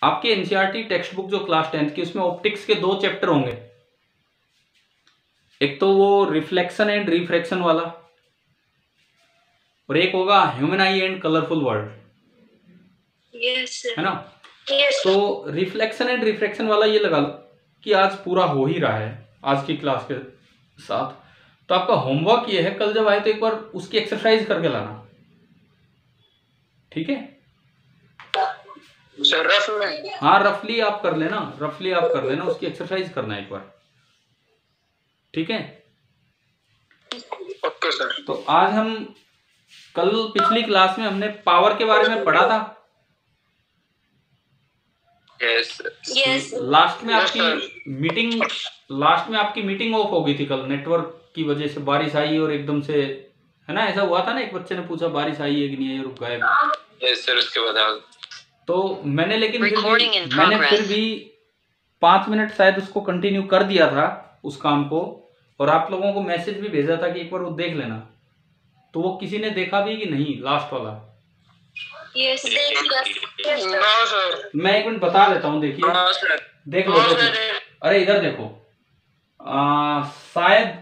आपके NCERT text book जो class 10th की, उसमें ऑप्टिक्स के 2 चैप्टर होंगे। एक तो वो रिफ्लेक्शन एंड रिफ्रैक्शन वाला, और एक होगा human I and colourful world. Yes है ना? यस। तो रिफ्लेक्शन एंड रिफ्रैक्शन वाला ये लगा लो कि आज पूरा हो ही रहा है आज की क्लास के साथ। तो आपका होमवर्क ये है, कल जब आए तो एक बार उसकी एक्सरसाइज करके लाना, ठीक है? सर रफ में? हाँ, रफली आप कर लेना, उसकी एक्सरसाइज करना एक बार, ठीक है? Okay sir. तो आज हम कल पिछली क्लास में हमने पावर के बारे में पढ़ा था। यस। लास्ट में आपकी मीटिंग ऑफ हो गई थी कल, नेटवर्क की वजह से। बारिश आई और एकदम से, है ना, ऐसा हुआ था ना, एक बच्चे ने पूछा बारिश आई है कि नहीं है, रुक गए। Yes sir. उसके बाद तो मैंने फिर भी 5 मिनट शायद उसको कंटिन्यू कर दिया था उस काम को, और आप लोगों को मैसेज भी भेजा था कि एक बार वो देख लेना। तो वो किसी ने देखा भी कि नहीं लास्ट वाला? Yes sir. मैं एक मिनट बता देता हूँ, देखिए, देख लो। अरे इधर देखो, शायद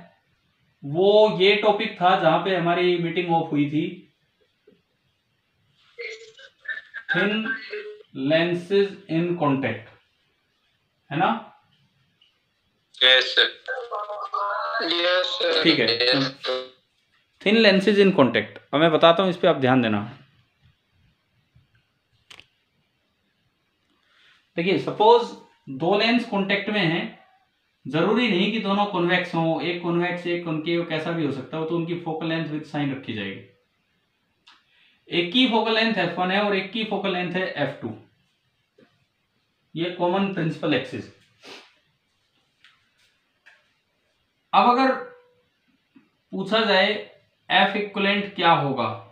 वो ये टॉपिक था जहां पे हमारी मीटिंग ऑफ हुई थी, थिन लेंसेज इन कॉन्टेक्ट, है ना? Yes sir. ठीक है, थिन लेंसेज इन कॉन्टेक्ट। अब मैं बताता हूं, इस पे आप ध्यान देना। देखिए, सपोज 2 लेंस कॉन्टेक्ट में हैं, जरूरी नहीं कि दोनों कॉन्वेक्स हों, एक कॉन्वेक्स एक कॉन्केव, कैसा भी हो सकता है, तो उनकी फोकल लेंथ विद साइन रखी जाएगी। एक की फोकल लेंथ f1 है और एक की फोकल लेंथ है f2। ये कॉमन प्रिंसिपल एक्सिस। अब अगर पूछा जाए F इक्विवेलेंट क्या होगा,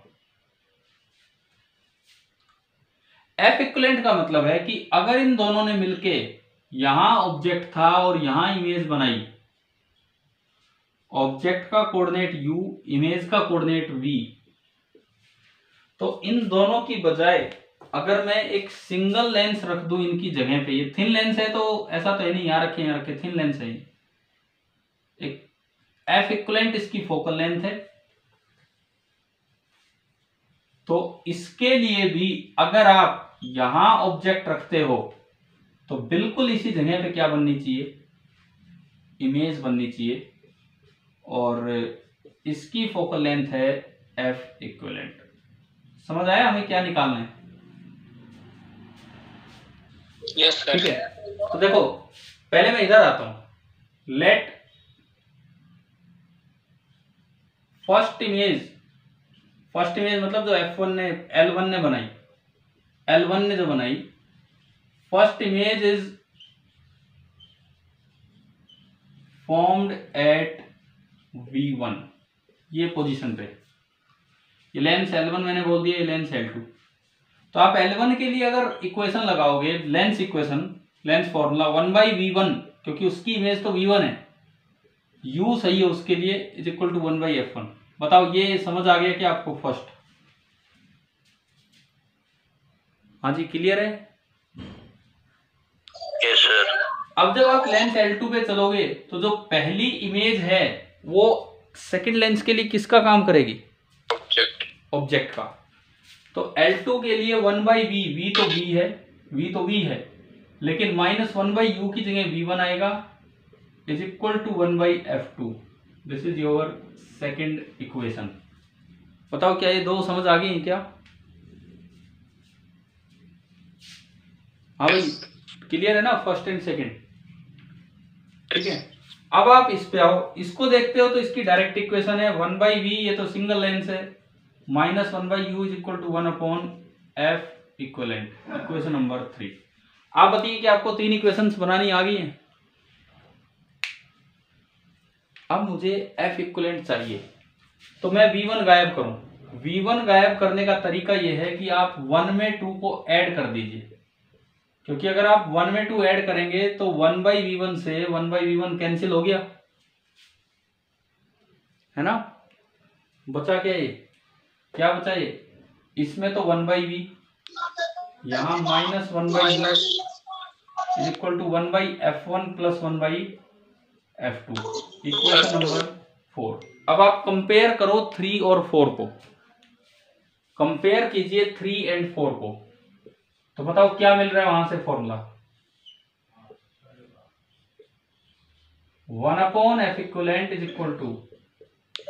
F इक्विवेलेंट का मतलब है कि अगर इन दोनों ने मिलके यहां ऑब्जेक्ट था और यहां इमेज बनाई, ऑब्जेक्ट का कोऑर्डिनेट u, इमेज का कोऑर्डिनेट v, तो इन दोनों की बजाय अगर मैं एक सिंगल लेंस रख दूं इनकी जगह पे, ये थिन लेंस है तो ऐसा तो है नहीं, यहां रखे, थिन लेंस है, एक F इक्विवेलेंट इसकी फोकल लेंथ है। तो इसके लिए भी अगर आप यहां ऑब्जेक्ट रखते हो तो बिल्कुल इसी जगह पे क्या बननी चाहिए, इमेज बननी चाहिए, और इसकी फोकल लेंथ है F इक्विवेलेंट। समझ आया हमें क्या निकालना है? Yes sir. ठीक है, तो देखो, पहले मैं इधर आता हूं। लेट फर्स्ट इमेज मतलब जो F1 ने, L1 ने बनाई, L1 ने जो बनाई, first image is formed at V1, ये पोजीशन पे। ये लेंस L1 मैंने बोल दिया, ये लेंस L2। तो आप L1 के लिए अगर इक्वेशन लगाओगे, lens equation, lens formula 1/V1, क्योंकि उसकी इमेज तो V1 है, U सही है उसके लिए, इज इक्वल टू 1/F1। बताओ, ये समझ आ गया कि आपको फर्स्ट? हाँ जी, क्लियर है? Yes sir. अब जब आप लेंस L2 पे चलोगे तो जो पहली इमेज है वो सेकंड लेंस के लिए किसका काम करेगी? ऑब्जेक्ट का। तो L2 के लिए 1/V, V तो V है, लेकिन -1/U की जगह V1 आएगा, is equal to 1/F2। This is your second equation. बताओ, क्या ये दो समझ आ गई क्या? हाँ भाई, क्लियर है ना फर्स्ट एंड सेकंड? ठीक है, अब आप इस पे आओ, इसको देखते हो तो इसकी डायरेक्ट इक्वेशन है 1/V, ये तो सिंगल लेंस है, -1/U is equal to 1/F equivalent. Equation number 3। आप बताइए कि आपको 3 इक्वेशंस बनानी आ गई हैं। अब मुझे F इक्विवेलेंट चाहिए, तो मैं V1 गायब करूं। V1 गायब करने का तरीका यह है कि आप 1 में 2 को ऐड कर दीजिए, क्योंकि अगर आप 1 में 2 ऐड करेंगे तो 1/V1 से 1/V1 कैंसिल हो गया, है ना? बचा क्या? ये क्या बचा? ये इसमें तो 1/V, यहाँ minus 1/u is equal to 1/f1 plus 1/f2, equation number 4। अब आप कंपेयर करो 3 और 4 को, कंपेयर कीजिए 3 एंड 4 को, तो बताओ क्या मिल रहा है वहां से formula. 1/f equivalent is equal to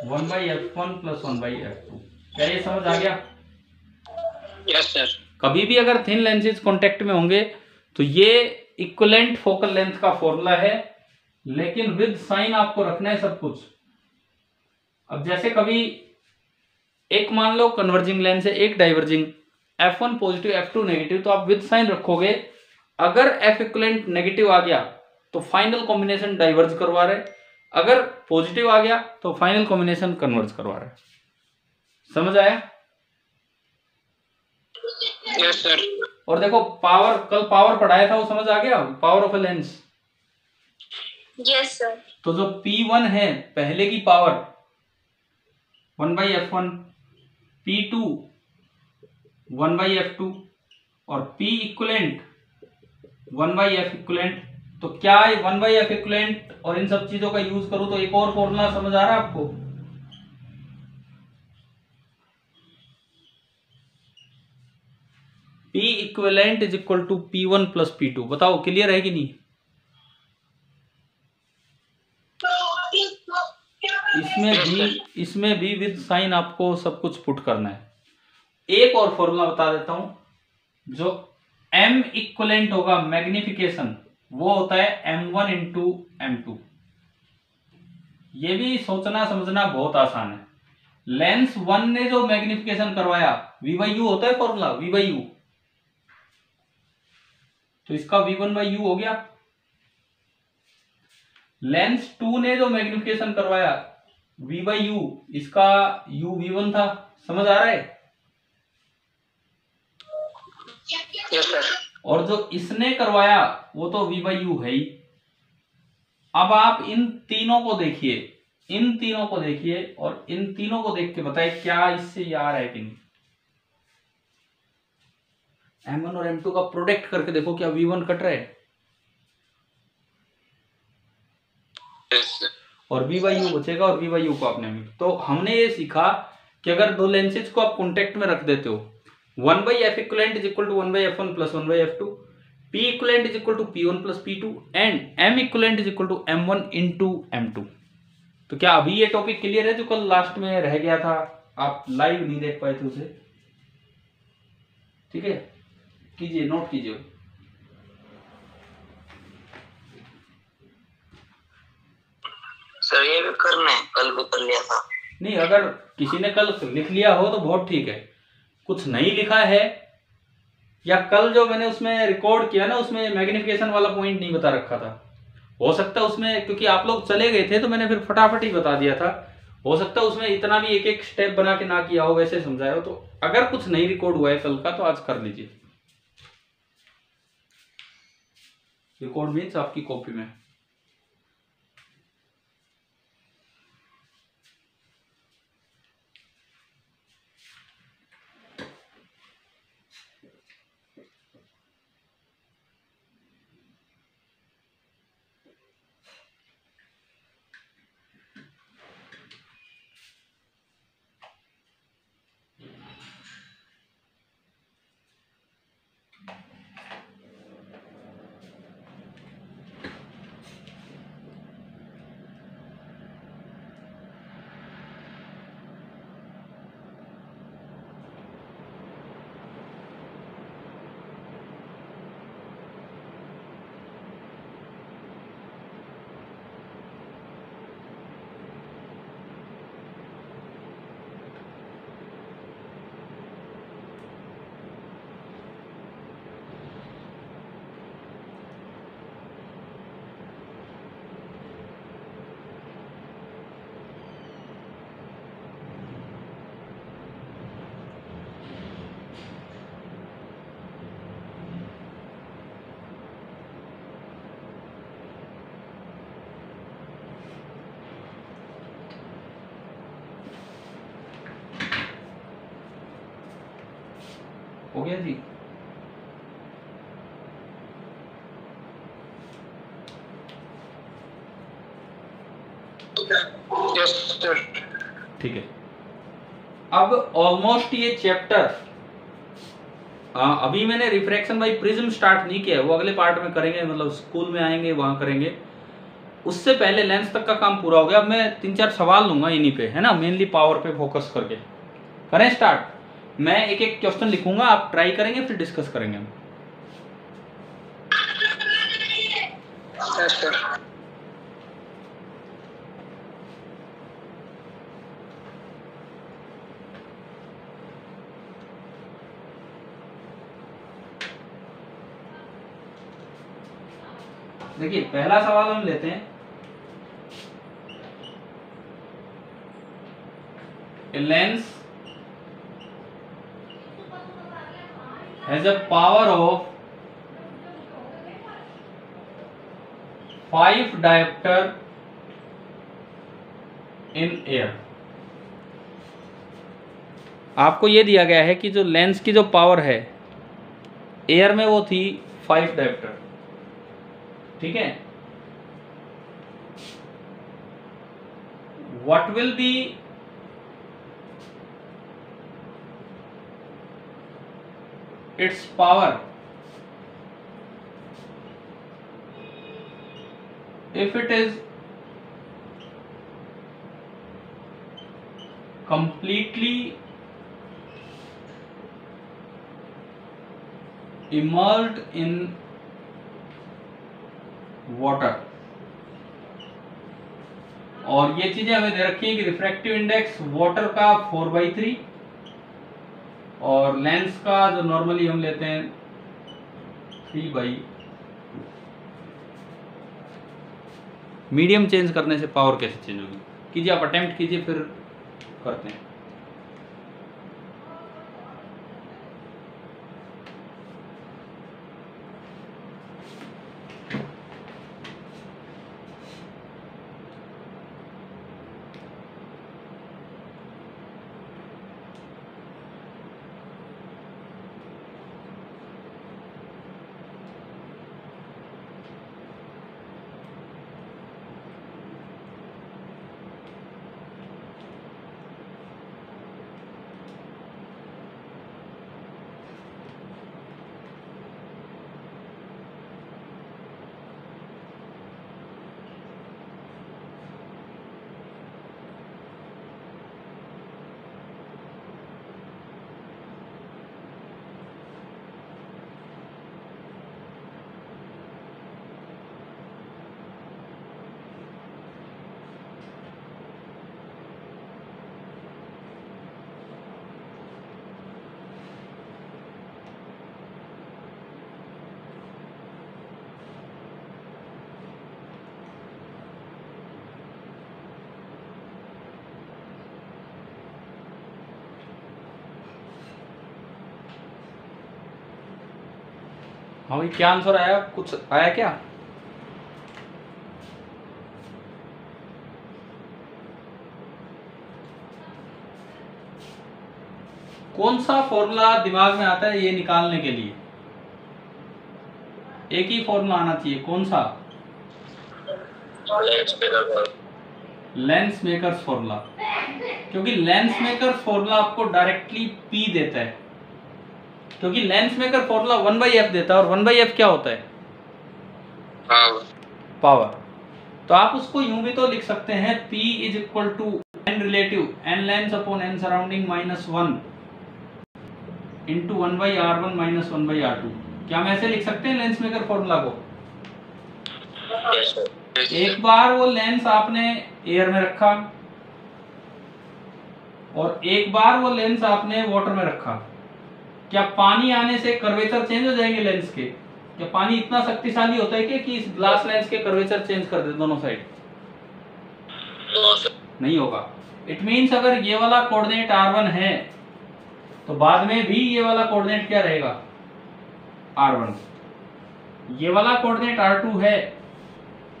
1/f1 plus 1/f2। क्या ये समझ आ गया? Yes sir. कभी भी अगर थिन लेंसेज कांटेक्ट में होंगे तो ये इक्विवेलेंट फोकल लेंथ का फॉर्मूला है, लेकिन विद साइन आपको रखना है सब कुछ। अब जैसे कभी एक मान लो कन्वर्जिंग लेंस है, एक diverging, F1 positive F2 negative, तो आप विद साइन रखोगे। अगर F इक्विवेलेंट नेगेटिव आ गया तो फाइनल कॉम्बिनेशन डाइवर्ज करवा रहे, अगर पॉजिटिव आ गया तो फाइनल कॉम्बिनेशन कन्वर्ज करवा रहे। समझ आया? Yes sir. और देखो पावर, कल पावर पढ़ाया था वो समझ आ गया, power of a lens. Yes sir. तो जो P1 है पहले की पावर 1/f1, P2 1/f2 और P इक्विवेलेंट 1/f इक्विवेलेंट। तो क्या 1/f इक्विवेलेंट और इन सब चीजों का यूज करूं तो एक और फॉर्मूला समझ आ रहा है आपको? P equivalent is equal to P1 plus P2। बताओ क्लियर है कि नहीं? इसमें भी विद साइन आपको सब कुछ पुट करना है। एक और फॉर्मूला बता देता हूं, जो M इक्विवेलेंट होगा मैग्निफिकेशन, वो होता है M1 इंटू M2। ये भी सोचना समझना बहुत आसान है। लेंस 1 ने जो मैग्निफिकेशन करवाया V/U होता है फॉर्मूला, V/U, तो इसका V1/U हो गया। लेंस 2 ने जो मैग्निफिकेशन करवाया V/U, इसका U V1 था। समझ आ रहा है? Yes sir. और जो इसने करवाया वो तो V/U है ही। अब आप इन तीनों को देखिए, इन तीनों को देखिए और इन तीनों को देख के बताइए क्या इससे यार है कि नहीं। M1 और M2 का प्रोडक्ट करके देखो, क्या V1 कट रहा है? यस। और V/U बचेगा और V/U को आपने मिल। तो हमने ये सीखा कि अगर दो लेंसेज को आप कॉन्टेक्ट में रख देते हो, 1/f equivalent is equal to 1/f1 plus 1/f2, P equivalent is equal to P1 plus P2 and M equivalent is equal to M1 into M2। तो क्या अभी ये टॉपिक क्लियर है जो कल लास्ट में रह गया था, आप लाइव नहीं देख पाए थे उसे? ठीक है, कीजिए, नोट कीजिए। सर ये भी करना है, कल भी कर लिया था। नहीं, अगर किसी ने कल लिख लिया हो तो बहुत ठीक है, कुछ नहीं लिखा है या कल जो मैंने उसमें रिकॉर्ड किया ना, उसमें मैग्निफिकेशन वाला पॉइंट नहीं बता रखा था, हो सकता है उसमें, क्योंकि आप लोग चले गए थे तो मैंने फिर फटाफट ही बता दिया था, हो सकता है उसमें इतना भी एक एक स्टेप बना के ना किया हो, वैसे समझाया हो। तो अगर कुछ नहीं रिकॉर्ड हुआ है कल का तो आज कर लीजिए। रिकॉर्ड मीन्स आपकी कॉपी में। हो गया जी? Yes sir. ठीक है, अब ऑलमोस्ट ये चैप्टर, अभी मैंने रिफ्रैक्शन बाय प्रिज्म स्टार्ट नहीं किया है, वो अगले पार्ट में करेंगे, मतलब स्कूल में आएंगे वहां करेंगे। उससे पहले लेंस तक का काम पूरा हो गया। अब मैं 3-4 सवाल लूंगा इन्हीं पे, है ना, मेनली पावर पे फोकस करके। करें स्टार्ट। मैं एक एक क्वेश्चन लिखूंगा, आप ट्राई करेंगे, फिर डिस्कस करेंगे हम। Yes sir. देखिए पहला सवाल हम लेते हैं। A lens has a power of 5 diopter in air। आपको ये दिया गया है कि जो लेंस की जो पावर है एयर में वो थी 5 डायोप्टर। ठीक है, what will be its power if it is completely immersed in water। और ये चीजें हमें दे रखी है कि रिफ्रैक्टिव इंडेक्स वाटर का 4/3 और लेंस का जो नॉर्मली हम लेते हैं 3/2। मीडियम चेंज करने से पावर कैसे चेंज होगी? कीजिए, आप अटेम्प्ट कीजिए, फिर करते हैं। हाँ भाई, क्या आंसर आया? कुछ आया क्या? कौन सा फॉर्मूला दिमाग में आता है ये निकालने के लिए? एक ही फॉर्मूला आना चाहिए, कौन सा? Lens makers formula. क्योंकि लेंस मेकर्स फॉर्मूला आपको डायरेक्टली पी देता है, क्योंकि लेंस मेकर फॉर्मूला 1/f देता है, और 1/f क्या होता है? पावर। तो आप उसको यूं भी तो लिख सकते हैं, P = n relative n lens upon n surrounding -1 × 1/r1 - 1/r2। क्या हम ऐसे लिख सकते हैं लेंस मेकर फॉर्मूला को? एक बार वो लेंस आपने एयर में रखा और एक बार वो लेंस आपने वाटर में रखा, क्या पानी आने से कर्वेचर चेंज हो जाएंगे लेंस के? क्या पानी इतना शक्तिशाली होता है कि इस ग्लास लेंस के कर्वेचर चेंज कर दे दोनों साइड? नहीं होगा। इट मींस अगर ये वाला कोऑर्डिनेट r1 है तो बाद में भी ये वाला कोऑर्डिनेट क्या रहेगा? r1। ये वाला कोऑर्डिनेट r2 है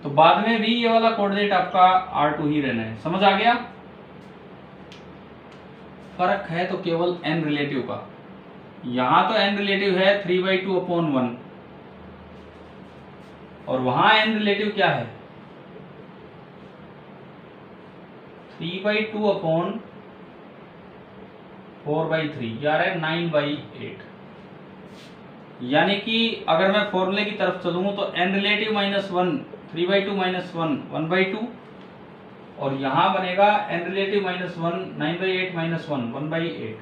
तो बाद में भी ये वाला कोऑर्डिनेट आपका r2 ही रहना है। समझ आ गया? फर्क है तो केवल n रिलेटिव का। यहां तो n रिलेटिव है 3/2/1 और वहां n रिलेटिव क्या है? 3/2 अपॉन 4/3 यार है 9/8। यानी कि अगर मैं फॉर्मूले की तरफ चलूँ तो n रिलेटिव माइनस 1 3/2 माइनस 1 1/2 और यहाँ बनेगा n रिलेटिव माइनस 1 9/8 माइनस 1 1/8।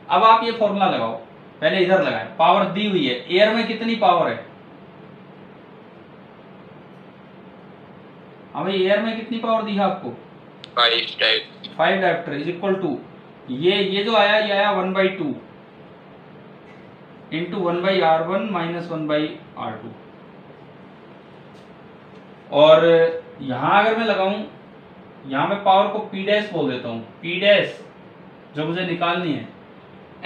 अब आप ये फॉर्मूला लगाओ, पहले इधर लगाएं। पावर दी हुई है, एयर में कितनी पावर है? हाँ भाई, एयर में कितनी पावर दी है आपको? 5 डायप्टर इज इक्वल टू ये जो आया ये आया 1/2 इंटू 1/R1 माइनस 1/R2। और यहां अगर मैं लगाऊं, यहां मैं पावर को P डैश बोल देता हूं। P डैश जो मुझे निकालनी है,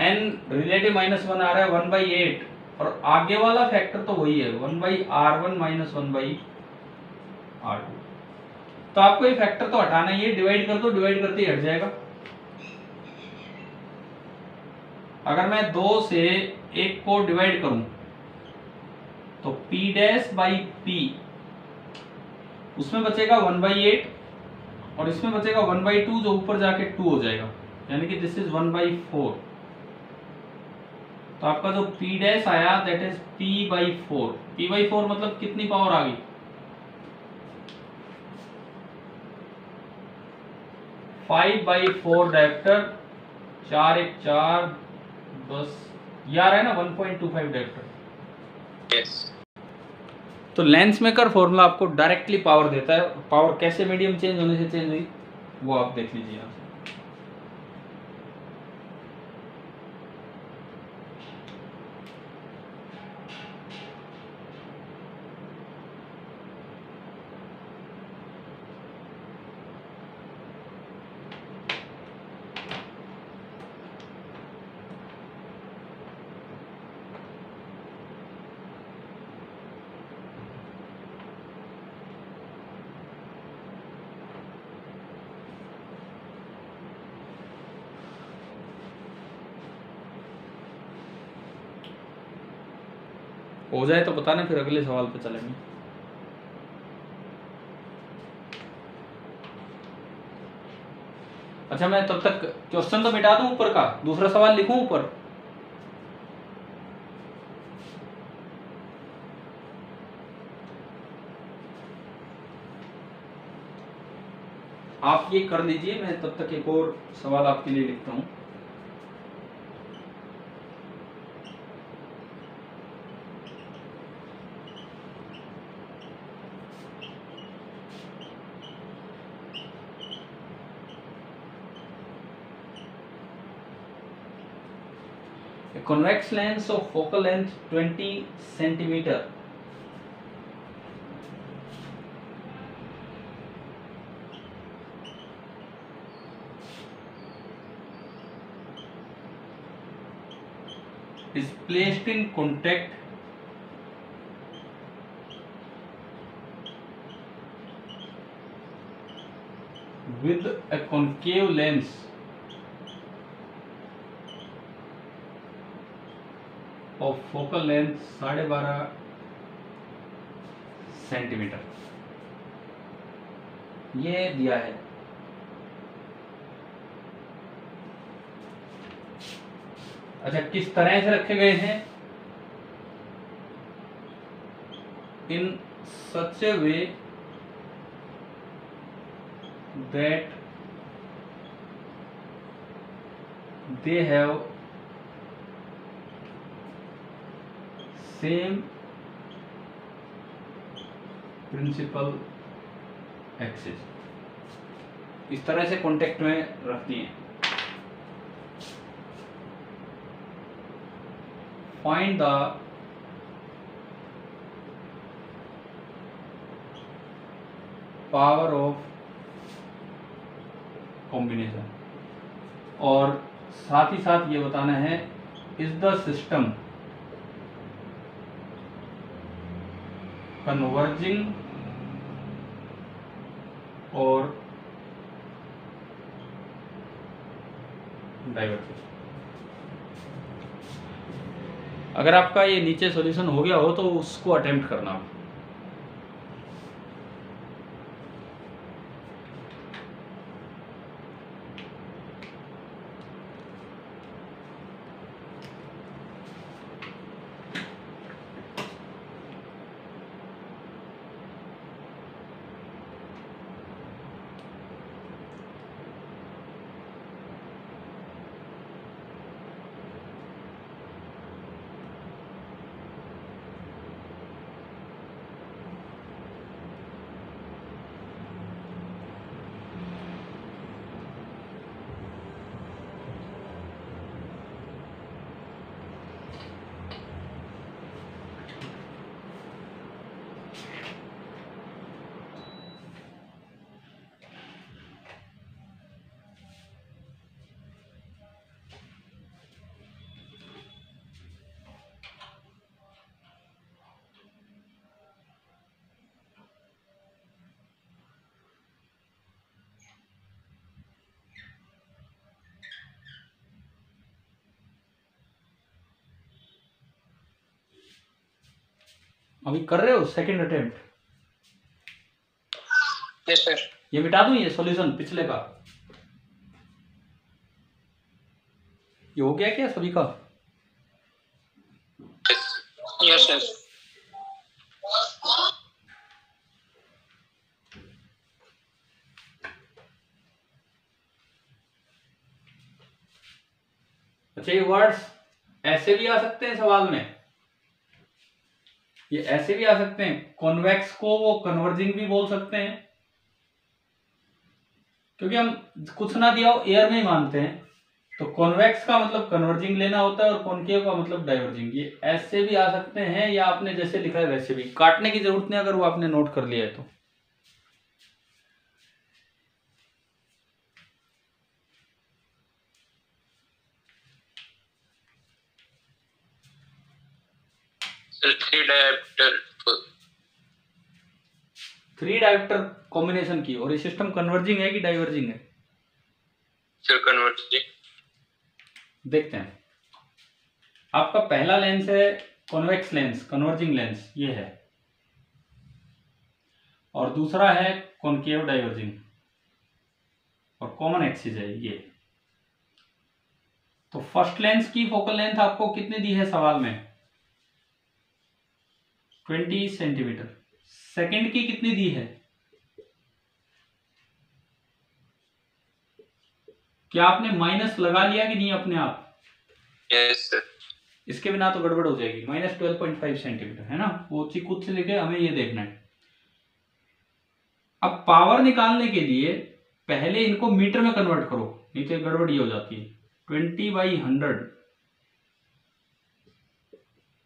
n रिलेटिव माइनस 1 आ रहा है 1/8 और आगे वाला फैक्टर तो वही है 1/R1 माइनस 1/R2। तो आपको ये फैक्टर तो हटाना ही है, डिवाइड कर दो, डिवाइड करते ही हट जाएगा। अगर मैं 2 से 1 को डिवाइड करूं तो P डैश बाई P, उसमें बचेगा 1/8 और इसमें बचेगा 1/2 जो ऊपर जाके 2 हो जाएगा, यानी कि दिस इज 1/4। तो आपका जो P डैश आया दैट इज P/4। P/4 मतलब कितनी पावर आ गई? 5/4 डायप्टर, 4 1 4 10 यार है ना 1.25 डायप्टर। यस। तो लेंस मेकर फॉर्मूला आपको डायरेक्टली पावर देता है। पावर कैसे मीडियम चेंज होने से चेंज हुई वो आप देख लीजिए यहाँ से। हो जाए तो बताना, फिर अगले सवाल पे चलेंगे। अच्छा, मैं तब तक क्वेश्चन तो मिटा दूं ऊपर का, दूसरा सवाल लिखूं ऊपर। आप ये कर लीजिए, मैं तब तक एक और सवाल आपके लिए लिखता हूं। A convex lens of focal length 20 centimeter is placed in contact with a concave lens of focal length 12.5 centimetre, ये दिया है। अच्छा, किस तरह से रखे गए हैं? In such a way that they have same principal axis। इस तरह से कॉन्टेक्ट में रखती हैं। Find the power of combination, और साथ ही साथ ये बताना है इज द सिस्टम कन्वर्जिंग और डाइवर्जिंग। अगर आपका ये नीचे सॉल्यूशन हो गया हो तो उसको अटेम्प्ट करना। अभी कर रहे हो सेकंड अटेम्प्ट? Yes sir. ये मिटा दूं ये सॉल्यूशन पिछले का? ये हो गया क्या सभी का? Yes sir. अच्छा, ये वर्ड्स ऐसे भी आ सकते हैं सवाल में, ये ऐसे भी आ सकते हैं। कॉन्वेक्स को वो कन्वर्जिंग भी बोल सकते हैं, क्योंकि हम कुछ ना दिया हो एयर में ही मानते हैं। तो कॉन्वेक्स का मतलब कन्वर्जिंग लेना होता है और कॉनकेव का मतलब डाइवर्जिंग। ये ऐसे भी आ सकते हैं या आपने जैसे लिखा है वैसे भी, काटने की जरूरत नहीं अगर वो आपने नोट कर लिया है तो। थ्री डायोप्टर कॉम्बिनेशन की, और ये सिस्टम कन्वर्जिंग है कि डाइवर्जिंग है? Sir converging. देखते हैं। आपका पहला लेंस है कॉन्वेक्स लेंस, कन्वर्जिंग लेंस ये है, और दूसरा है कॉनकेव डाइवर्जिंग, और कॉमन एक्सिस है ये। तो फर्स्ट लेंस की फोकल लेंथ आपको कितनी दी है सवाल में? 20 सेंटीमीटर। सेकंड की कितनी दी है? क्या आपने माइनस लगा लिया कि नहीं अपने आप? Yes sir. इसके बिना तो गड़बड़ हो जाएगी। -12.5 सेंटीमीटर है ना, वो खुद से लेके हमें ये देखना है। अब पावर निकालने के लिए पहले इनको मीटर में कन्वर्ट करो, नहीं तो गड़बड़ ये हो जाती है। 20/100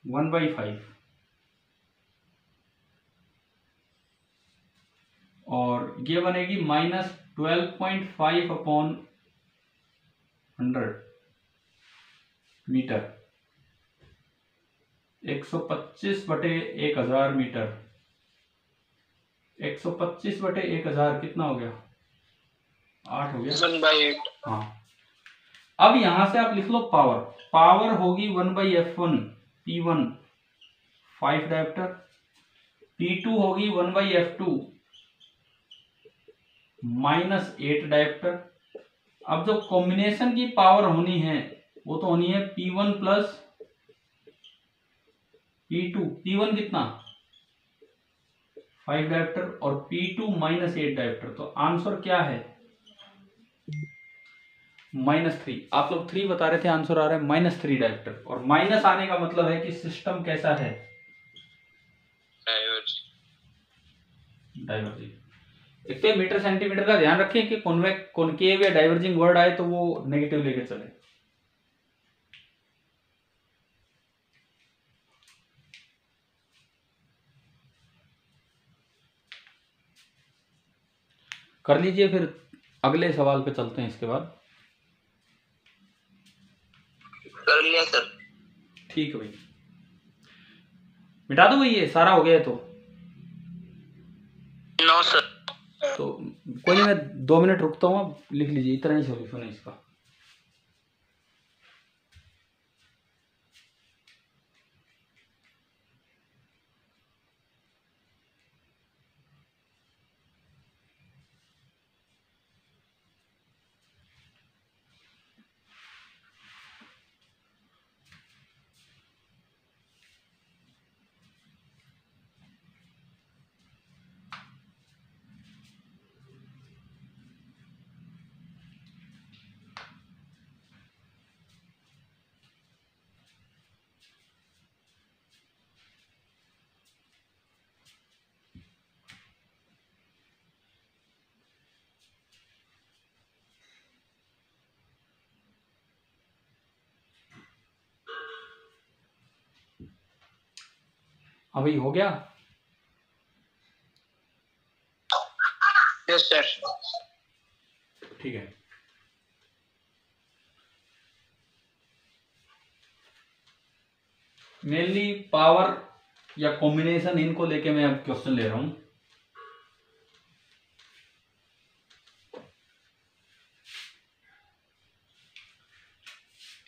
1/5, और ये बनेगी -12.5/100 मीटर। 125/1000 मीटर। 125/1000 कितना हो गया? 8 हो गया। 1/8। हाँ, अब यहां से आप लिख लो पावर। पावर होगी 1/f1 P1 5 डायोप्टर, P2 होगी 1/f2 -8 डायोप्टर। अब जो कॉम्बिनेशन की पावर होनी है वो तो होनी है P1 प्लस P2। P1 कितना? 5 डायोप्टर, और P2 -8 डायोप्टर। तो आंसर क्या है? -3। आप लोग 3 बता रहे थे, आंसर आ रहा है -3 डायोप्टर। और माइनस आने का मतलब है कि सिस्टम कैसा है? डाइवर्जिंग। एक तो मीटर सेंटीमीटर का ध्यान रखें कि कॉनकेव या डाइवर्जिंग वर्ड आए तो वो नेगेटिव लेके चले। कर लीजिए, फिर अगले सवाल पे चलते हैं इसके बाद। कर लिया सर। ठीक है भाई, मिटा दो भाई, ये सारा हो गया है तो। No sir. तो कोई नहीं, मैं 2 मिनट रुकता हूँ, आप लिख लीजिए। इतना ही सॉल्यूशन है इसका। अभी हो गया? Yes sir. ठीक है। मेनली पावर या कॉम्बिनेशन, इनको लेके मैं अब क्वेश्चन ले रहा हूं।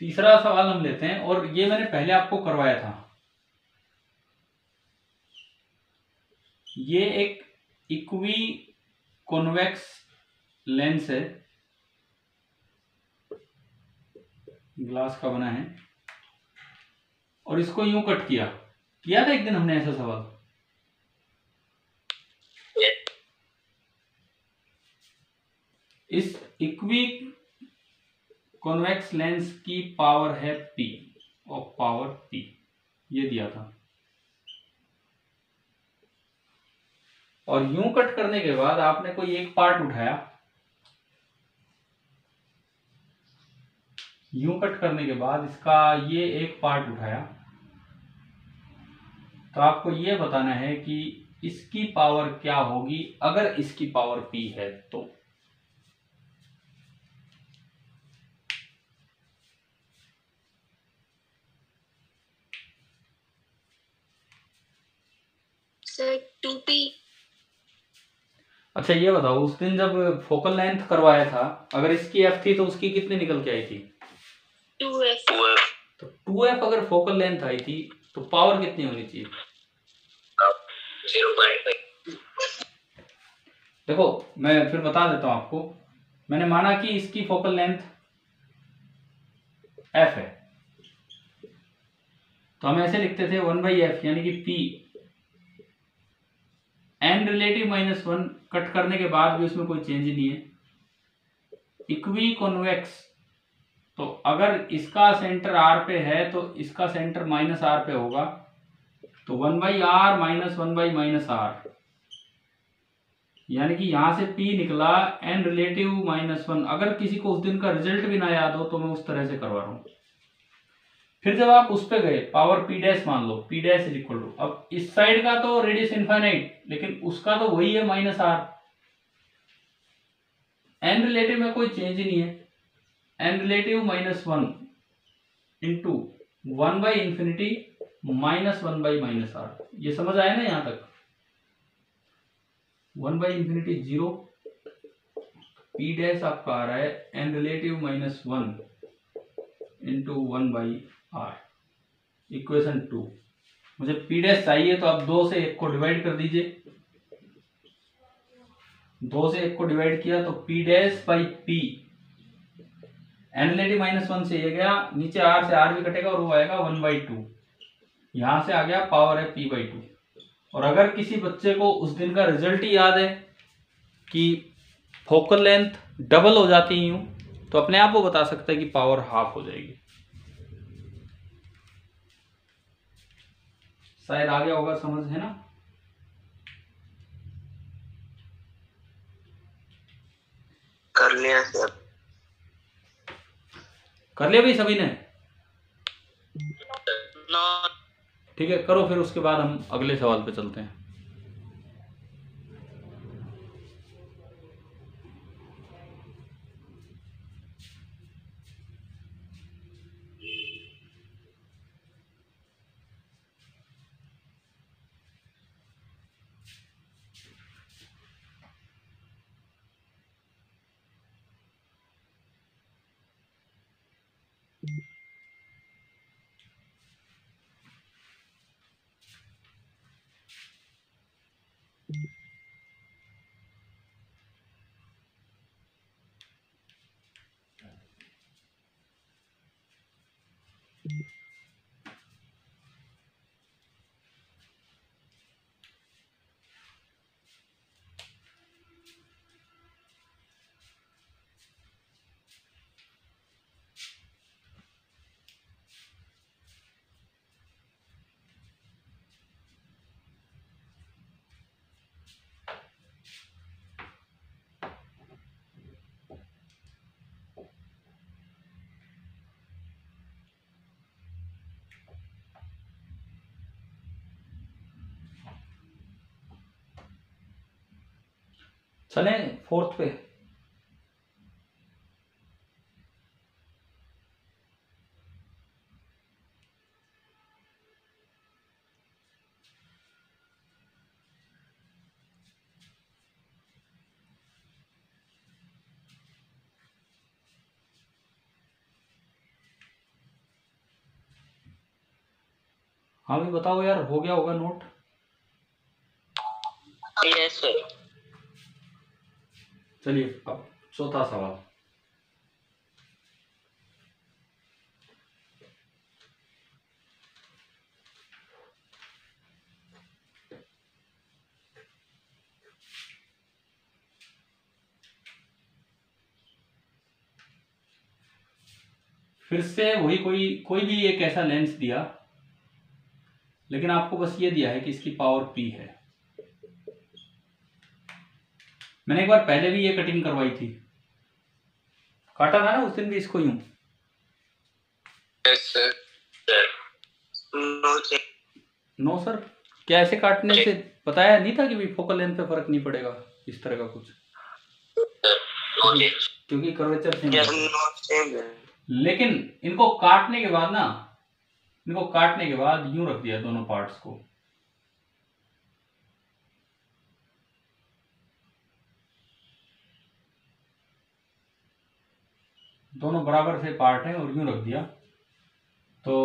तीसरा सवाल हम लेते हैं, और ये मैंने पहले आपको करवाया था। ये एक इक्वी कॉन्वेक्स लेंस है, ग्लास का बना है, और इसको यूं कट किया था एक दिन हमने ऐसा सवाल। इस इक्वी कॉन्वेक्स लेंस की पावर है P, और पावर P ये दिया था। और यूं कट करने के बाद आपने कोई एक पार्ट उठाया, यूं कट करने के बाद इसका ये एक पार्ट उठाया, तो आपको ये बताना है कि इसकी पावर क्या होगी अगर इसकी पावर P है तो। Sir 2p। अच्छा ये बताओ, उस दिन जब फोकल लेंथ करवाया था, अगर इसकी F थी तो उसकी कितनी निकल के आई थी? 2f। तो 2f अगर फोकल लेंथ आई थी तो पावर कितनी होनी चाहिए? 0.5। देखो मैं फिर बता देता हूं आपको। मैंने माना कि इसकी फोकल लेंथ f है, तो हम ऐसे लिखते थे 1/f, यानी कि p n रिलेटिव -1 कट करने के बाद भी उसमें कोई चेंज नहीं है। इक्वी कॉन्वेक्स, तो अगर इसका सेंटर r पे है तो इसका सेंटर -r पे होगा, तो 1/r - 1/-r, यानी कि यहां से P निकला n रिलेटिव -1। अगर किसी को उस दिन का रिजल्ट भी ना याद हो तो मैं उस तरह से करवा रहा हूं। फिर जब आप उस पे गए, पावर P डैश मान लो, P dash is equal to, अब इस साइड का तो रेडियस इनफाइनाइट, लेकिन उसका तो वही है -r। n रिलेटिव में कोई चेंज ही नहीं है, n रिलेटिव -1 इंटू 1/∞ -1/-r। ये समझ आया ना यहां तक? 1/∞ 0, P डैश आपका आ रहा है n relative -1 into 1/r, equation 2। मुझे P डैश चाहिए तो आप 2 से 1 को डिवाइड कर दीजिए। 2 से 1 को डिवाइड किया तो P dash by P, n relative -1 से ये गया, नीचे r से r भी कटेगा और वो आएगा 1/2। यहां से आ गया पावर है P/2। और अगर किसी बच्चे को उस दिन का रिजल्ट ही याद है कि फोकल लेंथ डबल हो जाती है यूं, तो अपने आप वो बता सकता है कि पावर हाफ हो जाएगी। शायद आ गया होगा समझ, है ना? कर लिया सर। कर लिया भाई सभी ने? नो। ठीक है, करो फिर, उसके बाद हम अगले सवाल पे चलते हैं। चले 4th पे। हाँ भी बताओ यार, हो गया होगा नोट? Yes sir. चलिए अब चौथा सवाल। फिर से वही कोई भी एक ऐसा लेंस दिया, लेकिन आपको बस ये दिया है कि इसकी पावर P है। मैंने एक बार पहले भी ये कटिंग करवाई थी, काटा था ना उस दिन भी इसको यूं। Yes sir. नो सर, क्या ऐसे काटने से बताया नहीं था कि भी फोकल लेंथ पे फर्क नहीं पड़ेगा इस तरह का कुछ, क्योंकि कर्वेचर सेम है। लेकिन इनको काटने के बाद ना, इनको काटने के बाद यूं रख दिया दोनों पार्ट्स को, दोनों बराबर से पार्ट हैं और यूं रख दिया, तो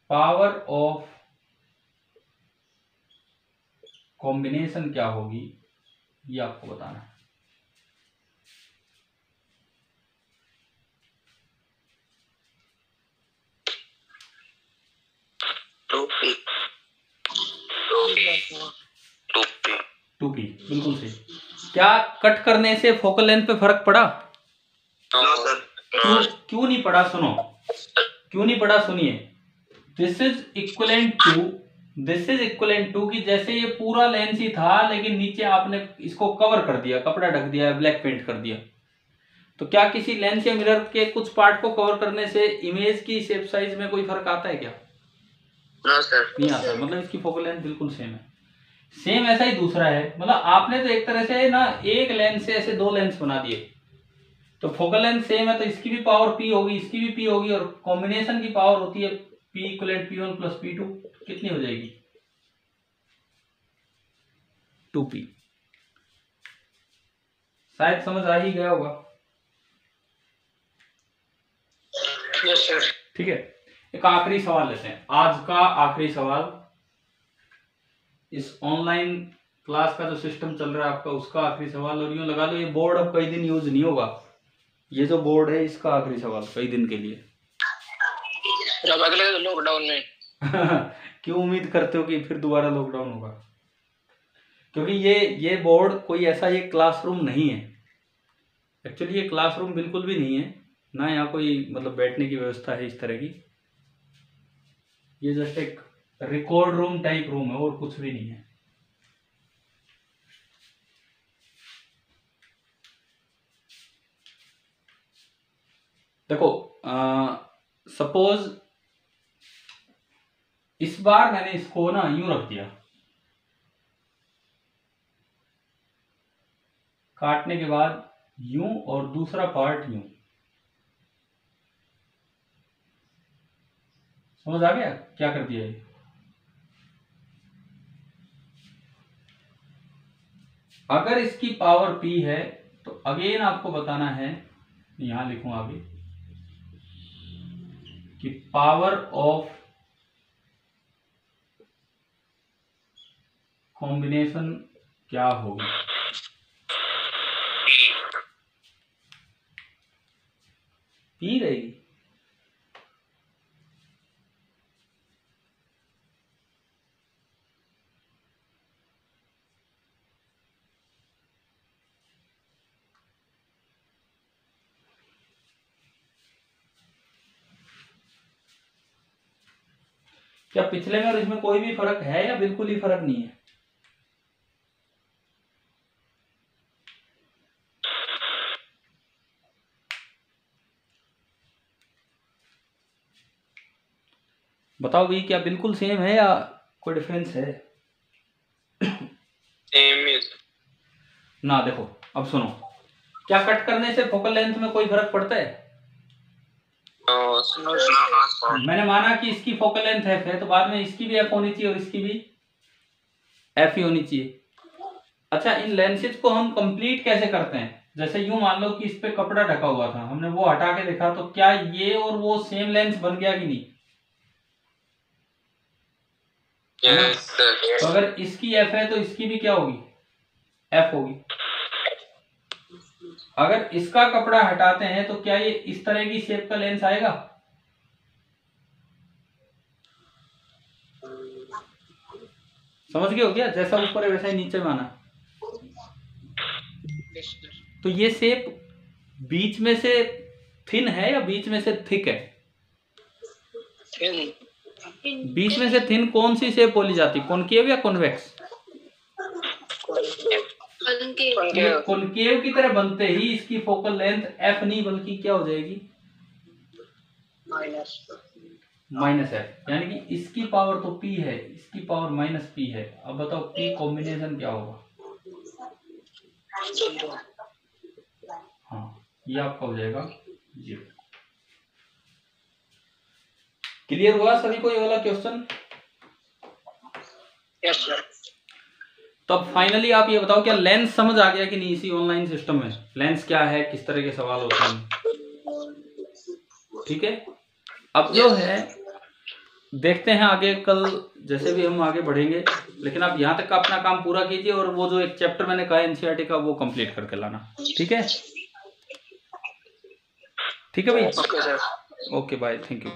पावर ऑफ कॉम्बिनेशन क्या होगी ये आपको बताना है। टू पी बिल्कुल सही। क्या कट करने से फोकल लेंथ पे फर्क पड़ा? क्यों नहीं पड़ा? सुनो, क्यों नहीं पड़ा सुनिए। दिस इज इक्वलेंट टू कि जैसे ये पूरा लेंस ही था लेकिन नीचे आपने इसको कवर कर दिया, कपड़ा ढक दिया, ब्लैक पेंट कर दिया। तो क्या किसी लेंस या मिरर के कुछ पार्ट को कवर करने से इमेज की शेप साइज में कोई फर्क आता है क्या? नहीं आता। मतलब इसकी फोकल लेंथ बिल्कुल सेम है। सेम ऐसा ही दूसरा है, मतलब आपने तो एक तरह से ना एक लेंस से ऐसे दो लेंस बना दिए, तो फोकल लेंथ सेम है तो इसकी भी पावर P होगी, इसकी भी P होगी, और कॉम्बिनेशन की पावर होती है P equivalent P1 plus P2। कितनी हो जाएगी? 2P। शायद समझ आ ही गया होगा। Yes sir. ठीक है, एक आखिरी सवाल लेते हैं, आज का आखिरी सवाल। इस ऑनलाइन क्लास का जो सिस्टम चल रहा है आपका, उसका आखिरी सवाल। और यूं लगा लो ये बोर्ड अब कई दिन यूज नहीं होगा, ये जो बोर्ड है इसका आखिरी सवाल कई दिन के लिए। जब अगले लॉकडाउन में क्यों उम्मीद करते हो कि फिर दोबारा लॉकडाउन होगा? क्योंकि ये बोर्ड कोई ऐसा ये क्लासरूम नहीं है। एक्चुअली ये क्लासरूम बिल्कुल भी नहीं है, ना यहाँ कोई मतलब बैठने की व्यवस्था है इस तरह की। ये जस्ट एक रिकॉर्ड रूम टाइप रूम है और कुछ भी नहीं है। देखो सपोज इस बार मैंने इसको ना यूं रख दिया, काटने के बाद यूं, और दूसरा पार्ट यूं। समझ आ गया क्या कर दिया ये? अगर इसकी पावर P है तो अगेन आपको बताना है, यहां लिखूं आगे, कि पावर ऑफ कॉम्बिनेशन क्या होगी? P रहेगी। क्या पिछले में और इसमें कोई भी फर्क है या बिल्कुल ही फर्क नहीं है? बताओ भी, क्या बिल्कुल सेम है या कोई डिफरेंस है? सेम है ना देखो, अब सुनो, क्या कट करने से फोकल लेंथ में कोई फर्क पड़ता है? मैंने माना कि इसकी फोकल लेंथ F है, तो बाद में इसकी भी F होनी चाहिए और इसकी भी F ही होनी चाहिए। अच्छा, इन लेंसेज को हम कंप्लीट कैसे करते हैं? जैसे यूं मान लो कि इस पे कपड़ा ढका हुआ था, हमने वो हटा के देखा, तो क्या ये और वो सेम लेंस बन गया कि नहीं? Yes sir. तो अगर इसकी एफ है तो इसकी भी क्या होगी, एफ होगी। अगर इसका कपड़ा हटाते हैं तो क्या ये इस तरह की शेप का लेंस आएगा? समझ गए हो क्या? जैसा ऊपर है वैसा ही नीचे में आना। तो ये शेप बीच में से थिन है या बीच में से थिक है? बीच में से थिन कौन सी शेप बोली जाती, कॉनकेव या कॉन्वेक्स? कॉनकेव की तरह बनते ही इसकी फोकल लेंथ एफ नहीं बल्कि क्या हो जाएगी, माइनस एफ। यानी कि इसकी पावर तो पी है, इसकी पावर माइनस पी है। अब बताओ पी कॉम्बिनेशन क्या होगा? हाँ, ये आपका हो जाएगा 0। क्लियर हुआ सभी को ये वाला क्वेश्चन? Yes sir. तब फाइनली आप ये बताओ क्या लेंस समझ आ गया कि नहीं? इसी ऑनलाइन सिस्टम में लेंस क्या है, किस तरह के सवाल होते हैं, ठीक है। अब जो है देखते हैं आगे, कल जैसे भी हम आगे बढ़ेंगे, लेकिन आप यहाँ तक का अपना काम पूरा कीजिए और वो जो एक चैप्टर मैंने कहा एनसीईआरटी का वो कंप्लीट करके लाना, ठीक है? ठीक है भाई, ओके बाय, थैंक यू।